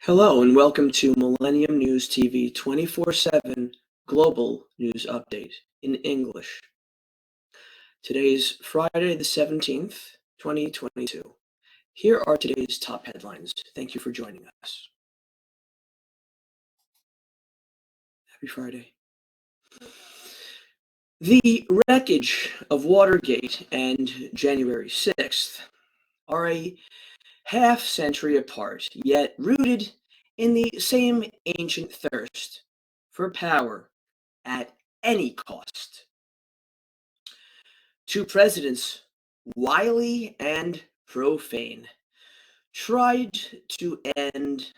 Hello and welcome to Millennium News TV 24/7 Global News Update in English. Today's Friday the 17th, 2022. Here are today's top headlines. Thank you for joining us. Happy Friday. The wreckage of Watergate and January 6th are a half century apart, yet rooted in the same ancient thirst for power at any cost. Two presidents, wily and profane, tried to end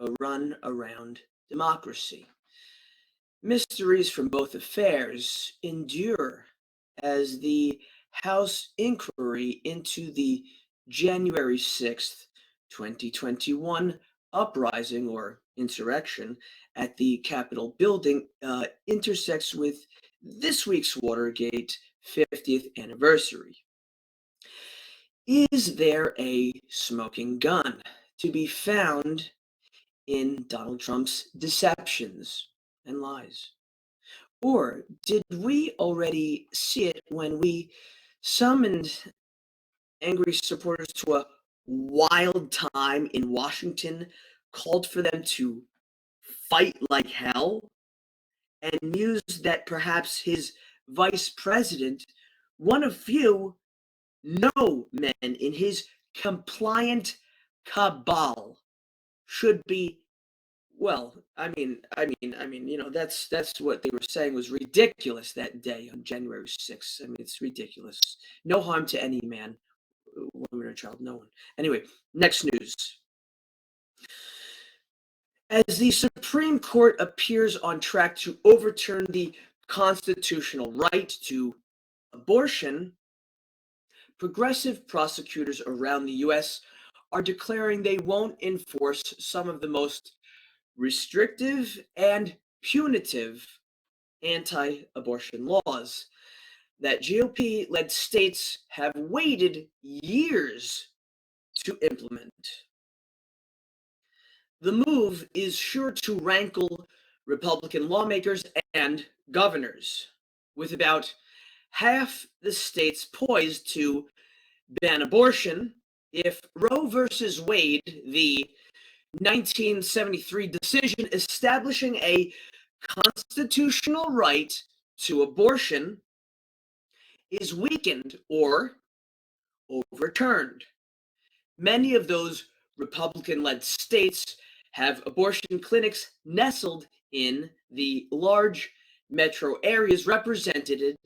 a run around democracy. Mysteries from both affairs endure as the House inquiry into the January 6th, 2021 uprising or insurrection at the Capitol building intersects with this week's Watergate 50th anniversary. Is there a smoking gun to be found in Donald Trump's deceptions and lies? Or did we already see it when we summoned angry supporters to a wild time in Washington, called for them to fight like hell, and mused that perhaps his vice president, one of few, no men in his compliant cabal, should be that's what they were saying was ridiculous that day on January 6th. I mean, it's ridiculous. No harm to any man, woman, or child, no one. Anyway, next news. As the Supreme Court appears on track to overturn the constitutional right to abortion, progressive prosecutors around the U.S. are declaring they won't enforce some of the most restrictive and punitive anti-abortion laws that GOP-led states have waited years to implement. The move is sure to rankle Republican lawmakers and governors, with about half the states poised to ban abortion if Roe versus Wade, the 1973 decision establishing a constitutional right to abortion, is weakened or overturned. Many of those Republican-led states have abortion clinics nestled in the large metro areas represented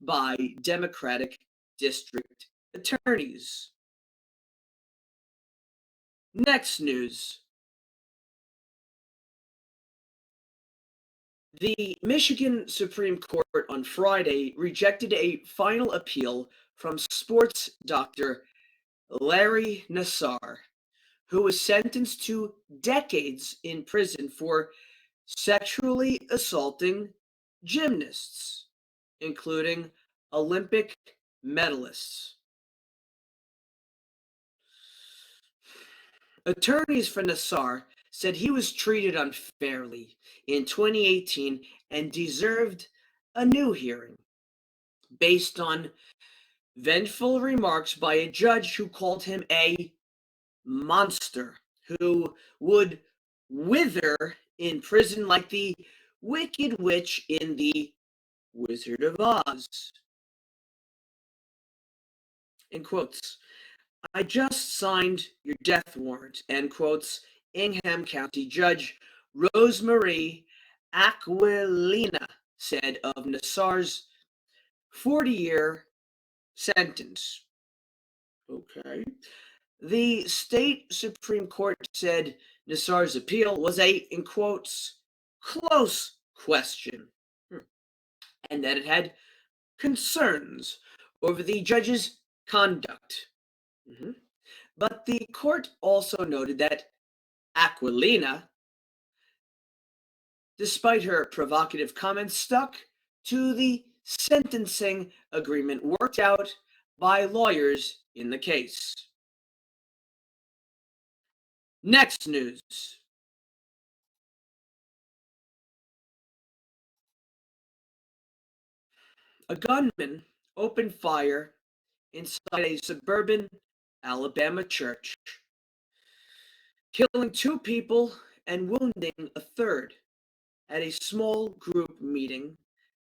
by Democratic district attorneys. Next news. The Michigan Supreme Court on Friday rejected a final appeal from sports doctor Larry Nassar, who was sentenced to decades in prison for sexually assaulting gymnasts, including Olympic medalists. Attorneys for Nassar said he was treated unfairly in 2018 and deserved a new hearing based on vengeful remarks by a judge who called him a monster who would wither in prison like the Wicked Witch in the Wizard of Oz. In quotes, I just signed your death warrant, end quotes, Ingham County Judge Rosemarie Aquilina said of Nassar's 40-year sentence. Okay. The state Supreme Court said Nassar's appeal was a, in quotes, close question, and that it had concerns over the judge's conduct. But the court also noted that Aquilina, despite her provocative comments, stuck to the sentencing agreement worked out by lawyers in the case. Next news. A gunman opened fire inside a suburban Alabama church, killing two people and wounding a third at a small group meeting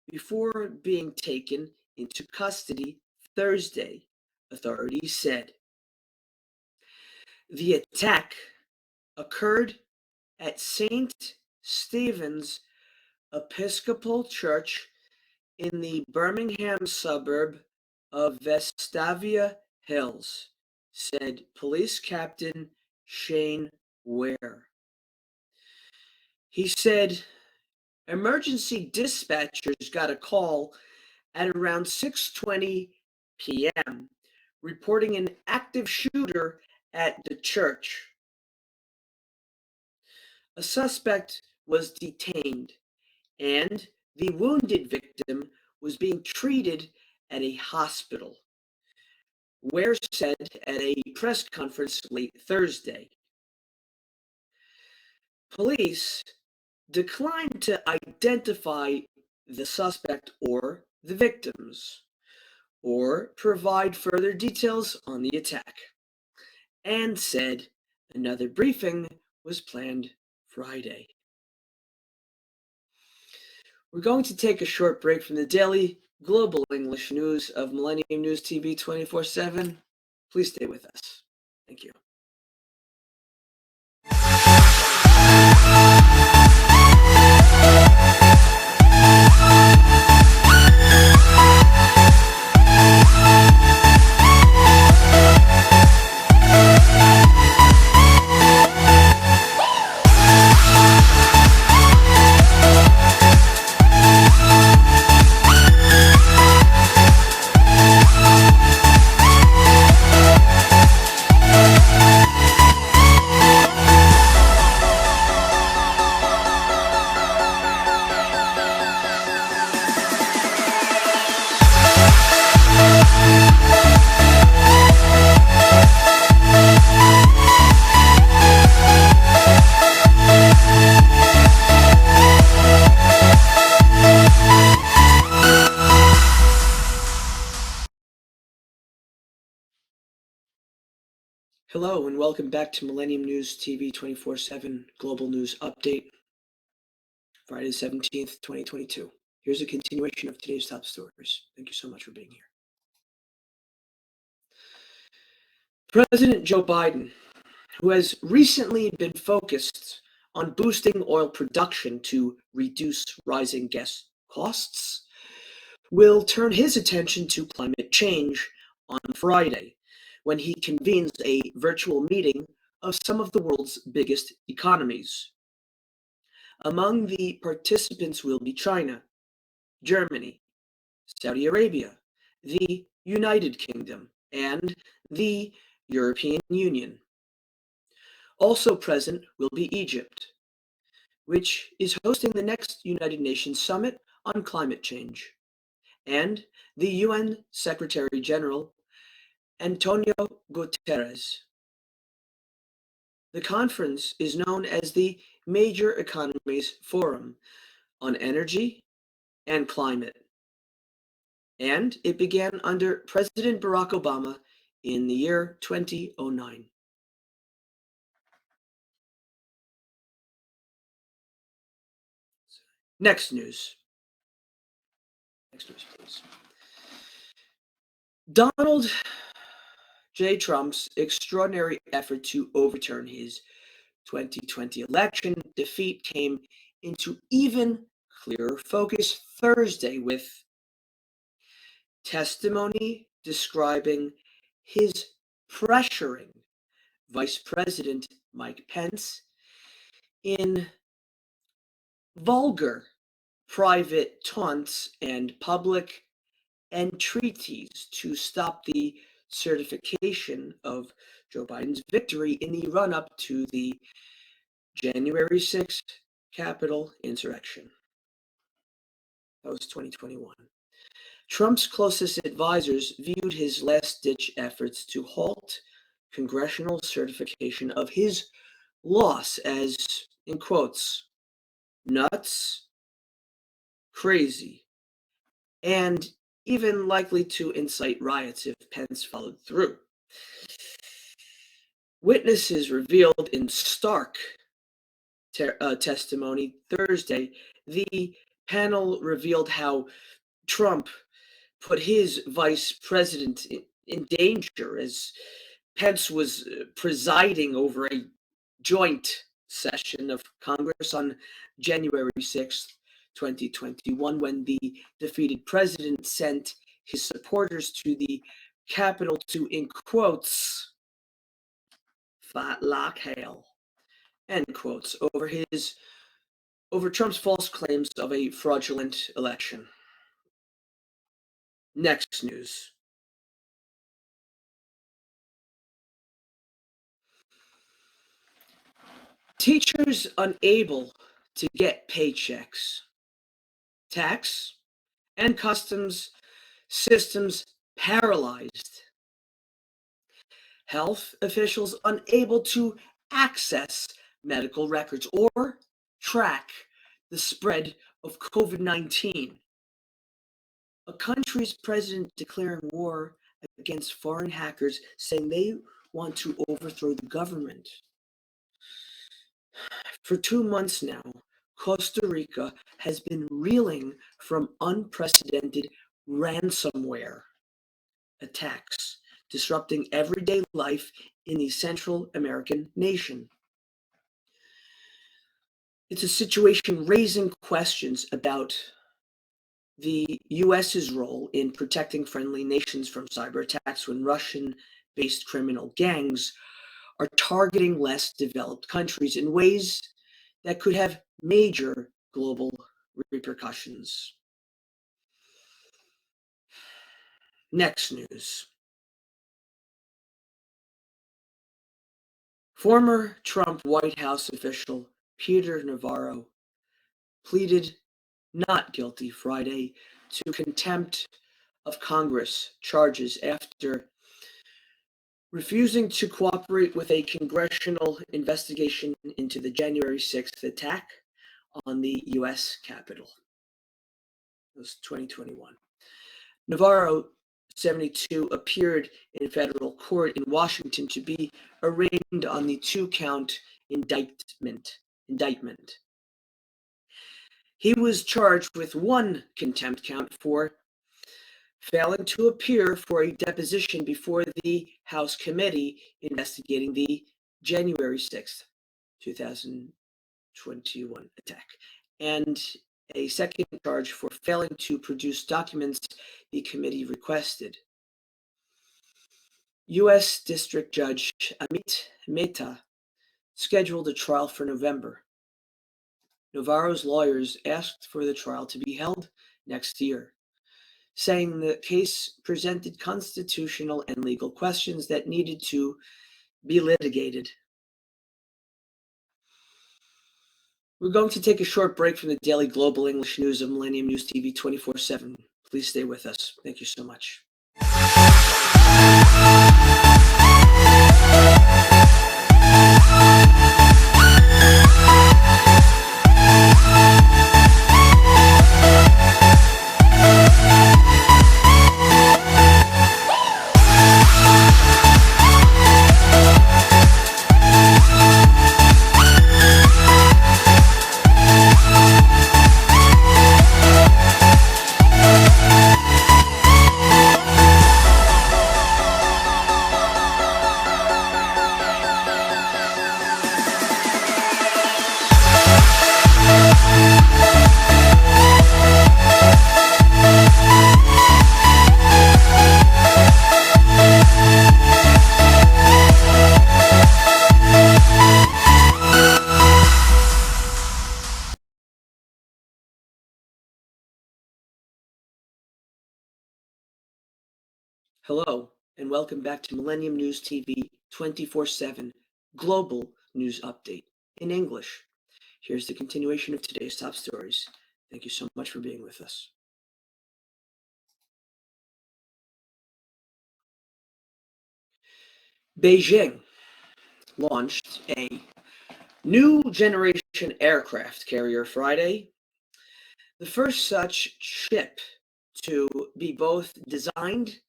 before being taken into custody Thursday, authorities said. The attack occurred at St. Stephen's Episcopal Church in the Birmingham suburb of Vestavia Hills, said Police Captain Shane Ware. He said emergency dispatchers got a call at around 6:20 p.m. reporting an active shooter at the church. A suspect was detained, and the wounded victim was being treated at a hospital, Ware said at a press conference late Thursday. Police declined to identify the suspect or the victims, or provide further details on the attack, and said another briefing was planned Friday. We're going to take a short break from the daily global English news of Millennium News TV 24/7. Please stay with us. Thank you. Hello and welcome back to Millennium News TV 24/7 Global News Update, Friday the 17th, 2022. Here's a continuation of today's top stories. Thank you so much for being here. President Joe Biden, who has recently been focused on boosting oil production to reduce rising gas costs, will turn his attention to climate change on Friday, when he convenes a virtual meeting of some of the world's biggest economies. Among the participants will be China, Germany, Saudi Arabia, the United Kingdom, and the European Union. Also present will be Egypt, which is hosting the next United Nations Summit on Climate Change, and the UN Secretary General Antonio Guterres. The conference is known as the Major Economies Forum on Energy and Climate, and it began under President Barack Obama in the year 2009. Next news. Next news, please. Donald J. Trump's extraordinary effort to overturn his 2020 election defeat came into even clearer focus Thursday with testimony describing his pressuring Vice President Mike Pence in vulgar private taunts and public entreaties to stop the certification of Joe Biden's victory in the run-up to the January 6th Capitol insurrection. That was 2021. Trump's closest advisors viewed his last-ditch efforts to halt congressional certification of his loss as, in quotes, nuts, crazy, and even likely to incite riots if Pence followed through. Witnesses revealed in stark testimony Thursday. The panel revealed how Trump put his vice president in danger as Pence was presiding over a joint session of Congress on January 6th, 2021, when the defeated president sent his supporters to the Capitol to, in quotes, fight like hell, end quotes, over Trump's false claims of a fraudulent election. Next news. Teachers unable to get paychecks. Tax and customs systems paralyzed. Health officials unable to access medical records or track the spread of COVID-19. A country's president declaring war against foreign hackers, saying they want to overthrow the government. For 2 months now, Costa Rica has been reeling from unprecedented ransomware attacks, disrupting everyday life in the Central American nation. It's a situation raising questions about the US's role in protecting friendly nations from cyber attacks when Russian-based criminal gangs are targeting less developed countries in ways that could have major global repercussions. Next news. Former Trump White House official Peter Navarro pleaded not guilty Friday to contempt of Congress charges after refusing to cooperate with a congressional investigation into the January 6th attack on the U.S. Capitol. It was 2021. Navarro, 72, appeared in federal court in Washington to be arraigned on the two-count indictment. He was charged with one contempt count for failing to appear for a deposition before the House committee investigating the January 6th, 2021 attack, and a second charge for failing to produce documents the committee requested. U.S. District Judge Amit Mehta scheduled a trial for November. Navarro's lawyers asked for the trial to be held next year, saying the case presented constitutional and legal questions that needed to be litigated. We're going to take a short break from the daily global English news of Millennium News TV 24/7. Please stay with us. Thank you so much. Hello, and welcome back to Millennium News TV 24/7 Global News Update in English. Here's the continuation of today's top stories. Thank you so much for being with us. Beijing launched a New generation aircraft carrier Friday, the first such ship to be both designed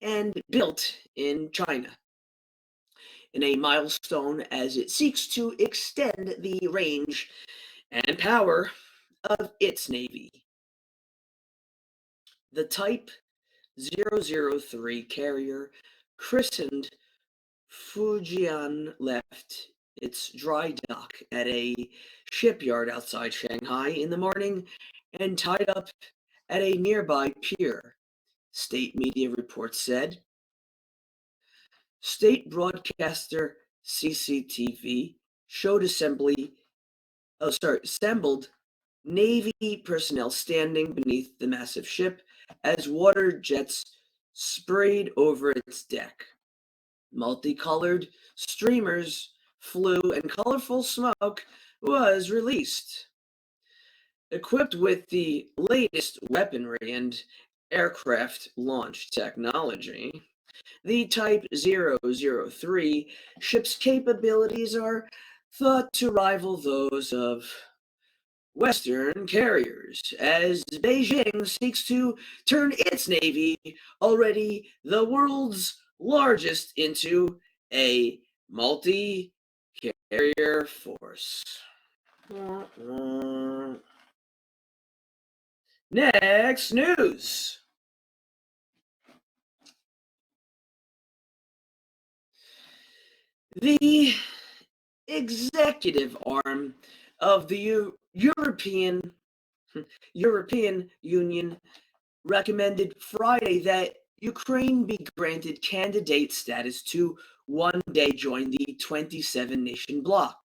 and built in China, in a milestone as it seeks to extend the range and power of its Navy. The Type 003 carrier, christened Fujian, left its dry dock at a shipyard outside Shanghai in the morning and tied up at a nearby pier, state media reports said. State broadcaster CCTV showed assembled Navy personnel standing beneath the massive ship as water jets sprayed over its deck. Multicolored streamers flew and colorful smoke was released. Equipped with the latest weaponry and aircraft launch technology, the Type 003 ship's capabilities are thought to rival those of Western carriers, as Beijing seeks to turn its navy, already the world's largest, into a multi carrier force. Next news. The executive arm of the European Union recommended Friday that Ukraine be granted candidate status to one day join the 27 nation bloc.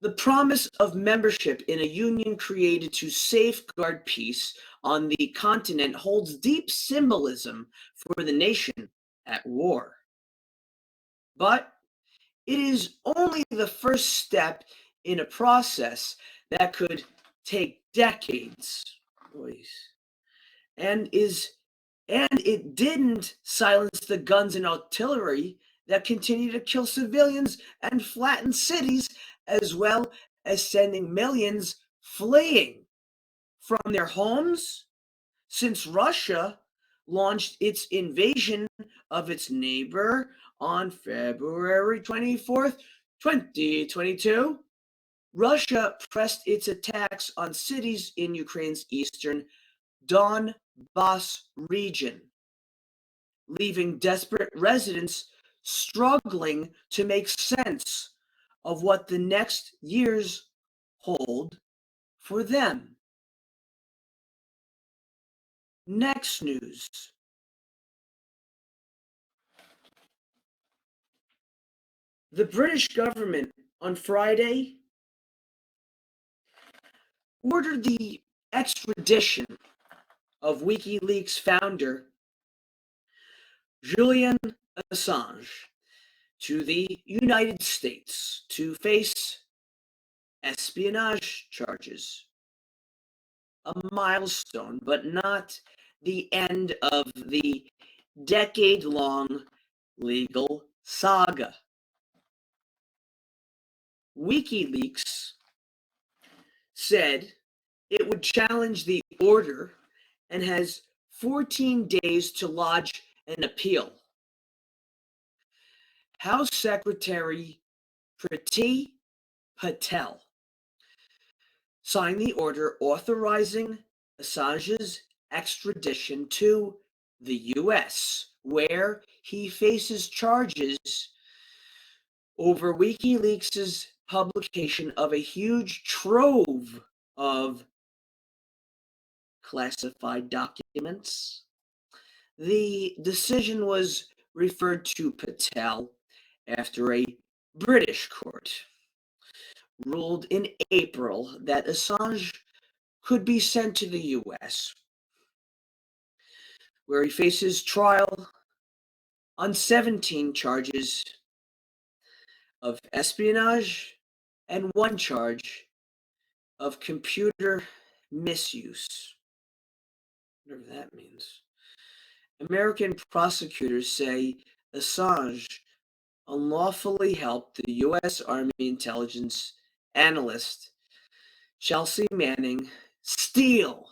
The promise of membership in a union created to safeguard peace on the continent holds deep symbolism for the nation at war. But it is only the first step in a process that could take decades. And it didn't silence the guns and artillery that continue to kill civilians and flatten cities, as well as sending millions fleeing from their homes since Russia launched its invasion of its neighbor on February 24th, 2022. Russia pressed its attacks on cities in Ukraine's eastern Donbas region, leaving desperate residents struggling to make sense of what the next years hold for them. Next news. The British government on Friday ordered the extradition of WikiLeaks founder Julian Assange to the United States to face espionage charges. A milestone, but not the end of the decade-long legal saga. WikiLeaks said it would challenge the order and has 14 days to lodge an appeal. House Secretary Priti Patel signed the order authorizing Assange's extradition to the US, where he faces charges over WikiLeaks' publication of a huge trove of classified documents. The decision was referred to Patel after a British court ruled in April that Assange could be sent to the US, where he faces trial on 17 charges of espionage and one charge of computer misuse. Whatever that means. American prosecutors say Assange unlawfully helped the U.S. Army intelligence analyst Chelsea Manning steal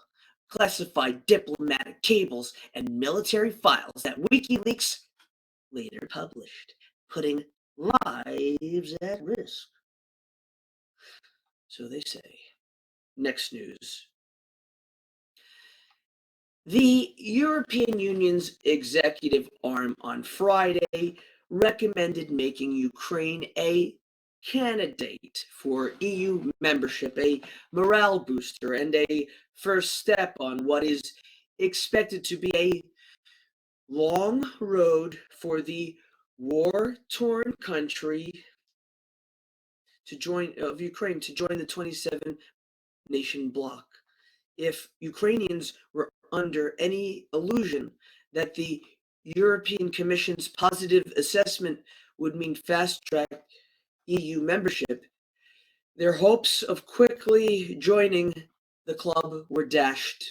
classified diplomatic cables and military files that WikiLeaks later published, putting lives at risk. So they say. Next news. The European Union's executive arm on Friday recommended making Ukraine a candidate for EU membership, a morale booster, and a first step on what is expected to be a long road for the war-torn country of Ukraine to join the 27 nation bloc. If Ukrainians were under any illusion that the European Commission's positive assessment would mean fast track EU membership, their hopes of quickly joining the club were dashed.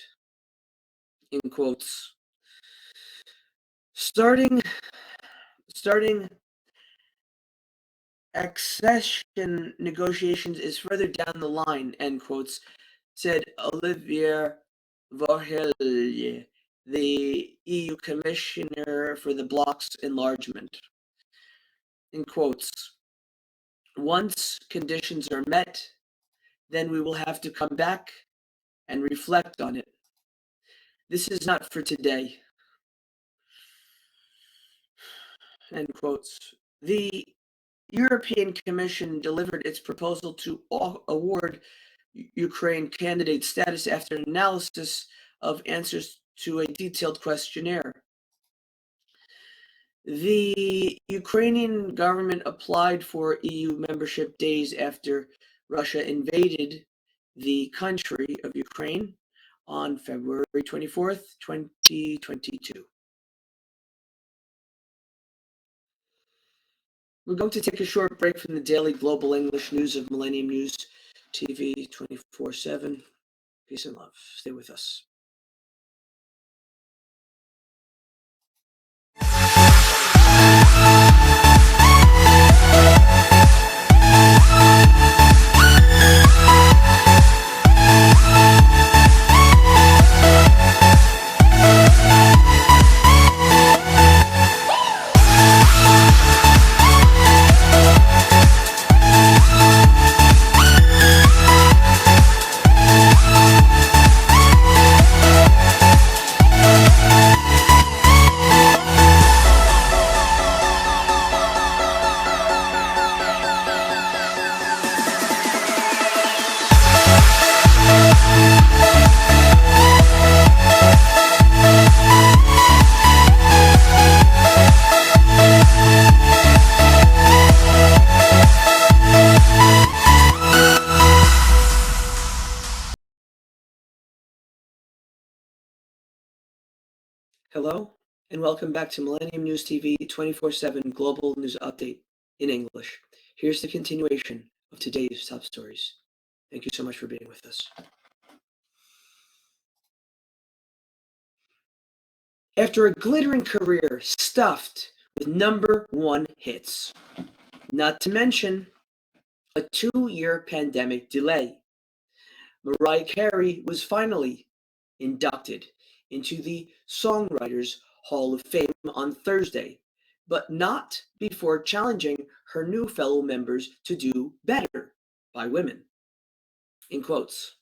In quotes. Starting accession negotiations is further down the line, end quotes, said Olivier Vauhel, the EU Commissioner for the bloc's enlargement. In quotes, once conditions are met, then we will have to come back and reflect on it. This is not for today. End quotes. The European Commission delivered its proposal to award Ukraine candidate status after analysis of answers to a detailed questionnaire. The Ukrainian government applied for EU membership days after Russia invaded the country of Ukraine on February 24th, 2022. We're going to take a short break from the daily global English news of Millennium News TV 24/7. Peace and love. Stay with us. Hello, and welcome back to Millennium News TV 24/7 Global News Update in English. Here's the continuation of today's top stories. Thank you so much for being with us. After a glittering career stuffed with #1 hits, not to mention a 2-year pandemic delay, Mariah Carey was finally inducted into the Songwriters Hall of Fame on Thursday, but not before challenging her new fellow members to do better by women. In quotes,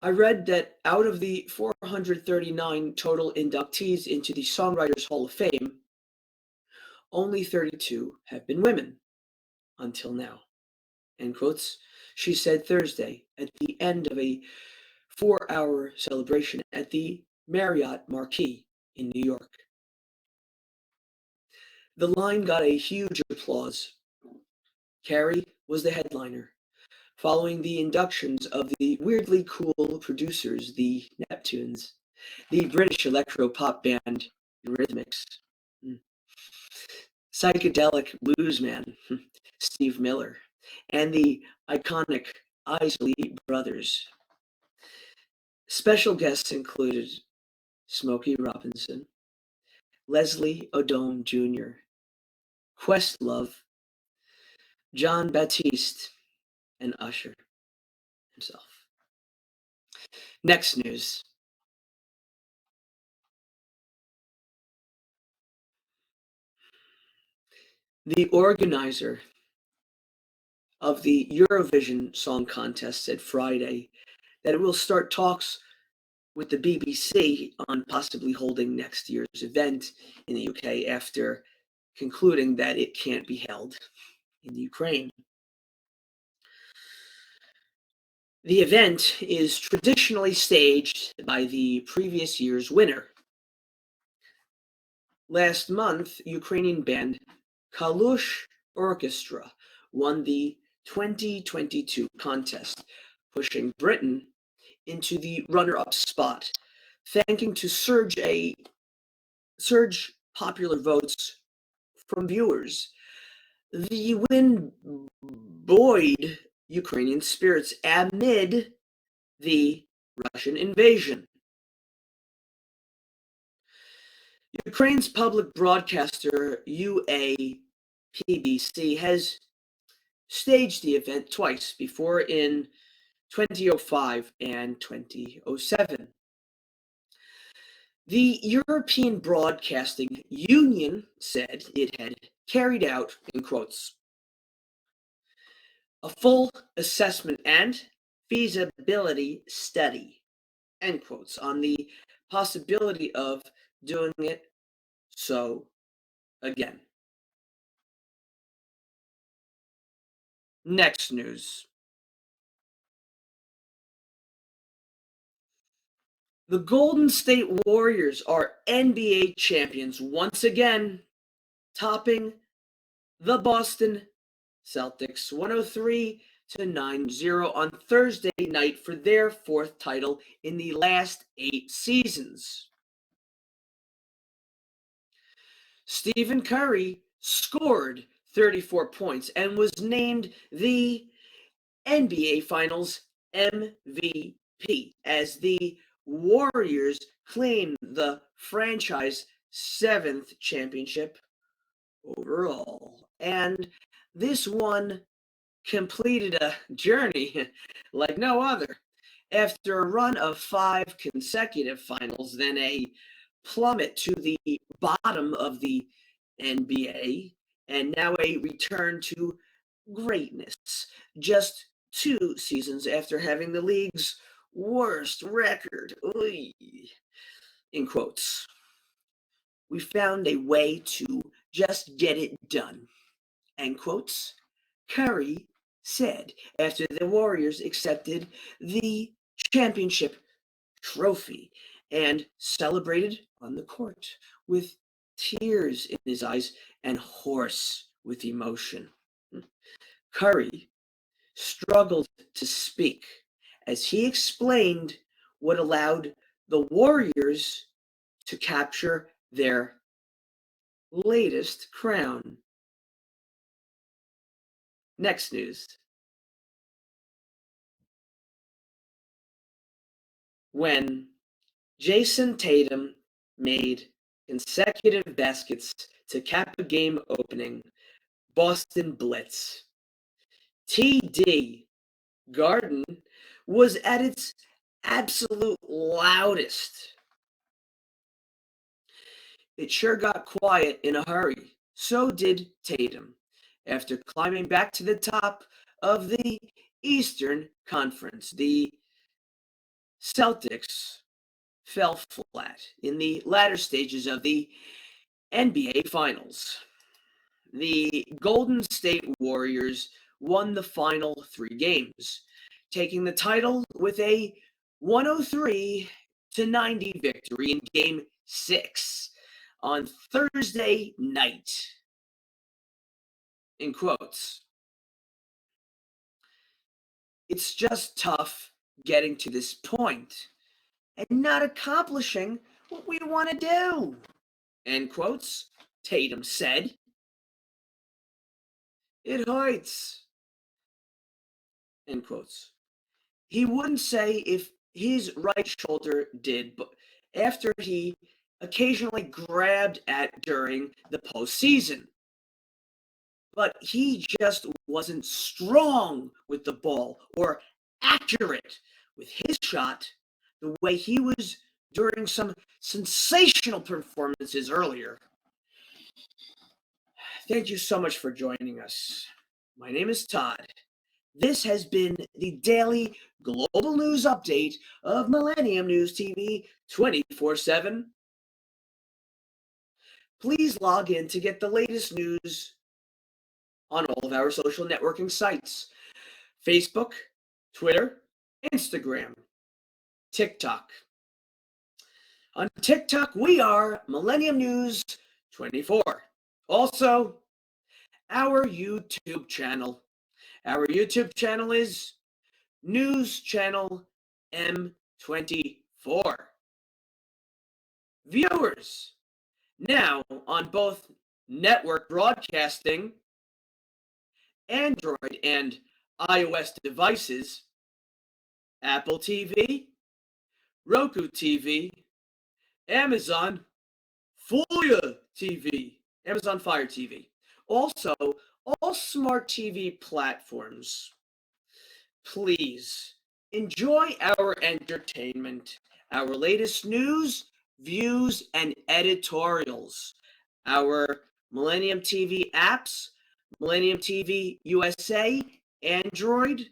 I read that out of the 439 total inductees into the Songwriters Hall of Fame, only 32 have been women until now. End quotes, she said Thursday at the end of a 4-hour celebration at the Marriott Marquis in New York. The line got a huge applause. Carey was the headliner, following the inductions of the weirdly cool producers, the Neptunes, the British electro-pop band Eurythmics, psychedelic bluesman Steve Miller, and the iconic Isley Brothers. Special guests included Smokey Robinson, Leslie Odom Jr., Questlove, John Baptiste, and Usher himself. Next news. The organizer of the Eurovision Song Contest said Friday that it will start talks with the BBC on possibly holding next year's event in the UK after concluding that it can't be held in Ukraine. The event is traditionally staged by the previous year's winner. Last month, Ukrainian band Kalush Orchestra won the 2022 contest, pushing Britain into the runner-up spot, thanking to surge popular votes from viewers. The win buoyed Ukrainian spirits amid the Russian invasion. Ukraine's public broadcaster UAPBC has staged the event twice before in 2005 and 2007. The European Broadcasting Union said it had carried out, in quotes, a full assessment and feasibility study, end quotes, on the possibility of doing it so again. Next news. The Golden State Warriors are NBA champions once again, topping the Boston Celtics 103-90 on Thursday night for their fourth title in the last 8 seasons. Stephen Curry scored 34 points and was named the NBA Finals MVP as the Warriors claim the franchise 7th championship overall. And this one completed a journey like no other. After a run of 5 consecutive finals, then a plummet to the bottom of the NBA, and now a return to greatness. Just 2 seasons after having the league's worst record. Oy, in quotes. We found a way to just get it done. End quotes. Curry said after the Warriors accepted the championship trophy and celebrated on the court with tears in his eyes and hoarse with emotion. Curry struggled to speak as he explained what allowed the Warriors to capture their latest crown. Next news. When Jason Tatum made consecutive baskets to cap a game opening Boston Blitz, TD Garden was at its absolute loudest. It sure got quiet in a hurry. So did Tatum after climbing back to the top of the Eastern Conference. The Celtics fell flat in the latter stages of the NBA Finals. The Golden State Warriors won the final 3 games, taking the title with a 103-90 victory in Game 6 on Thursday night. In quotes, it's just tough getting to this point and not accomplishing what we want to do. End quotes, Tatum said. It hurts. End quotes. He wouldn't say if his right shoulder did, but after he occasionally grabbed at during the postseason. but he just wasn't strong with the ball or accurate with his shot the way he was during some sensational performances earlier. Thank you so much for joining us. My name is Todd. This has been the daily global news update of Millennium News TV 24/7. Please log in to get the latest news on all of our social networking sites: Facebook, Twitter, Instagram, TikTok. On TikTok, we are Millennium News 24. Also, our YouTube channel. Our YouTube channel is News Channel M24. Viewers, now on both network broadcasting, Android and iOS devices, Apple TV, Roku TV, Amazon Fire TV, Amazon Fire TV. Also, all smart TV platforms. Please enjoy our entertainment, our latest news, views, and editorials, our Millennium TV apps, Millennium TV USA, Android,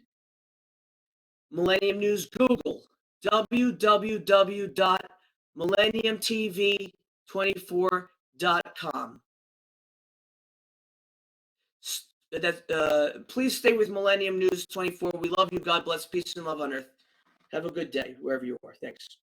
Millennium News Google, www.millenniumtv24.com. Please stay with Millennium News 24. We love you. God bless. Peace and love on earth. Have a good day wherever you are. Thanks.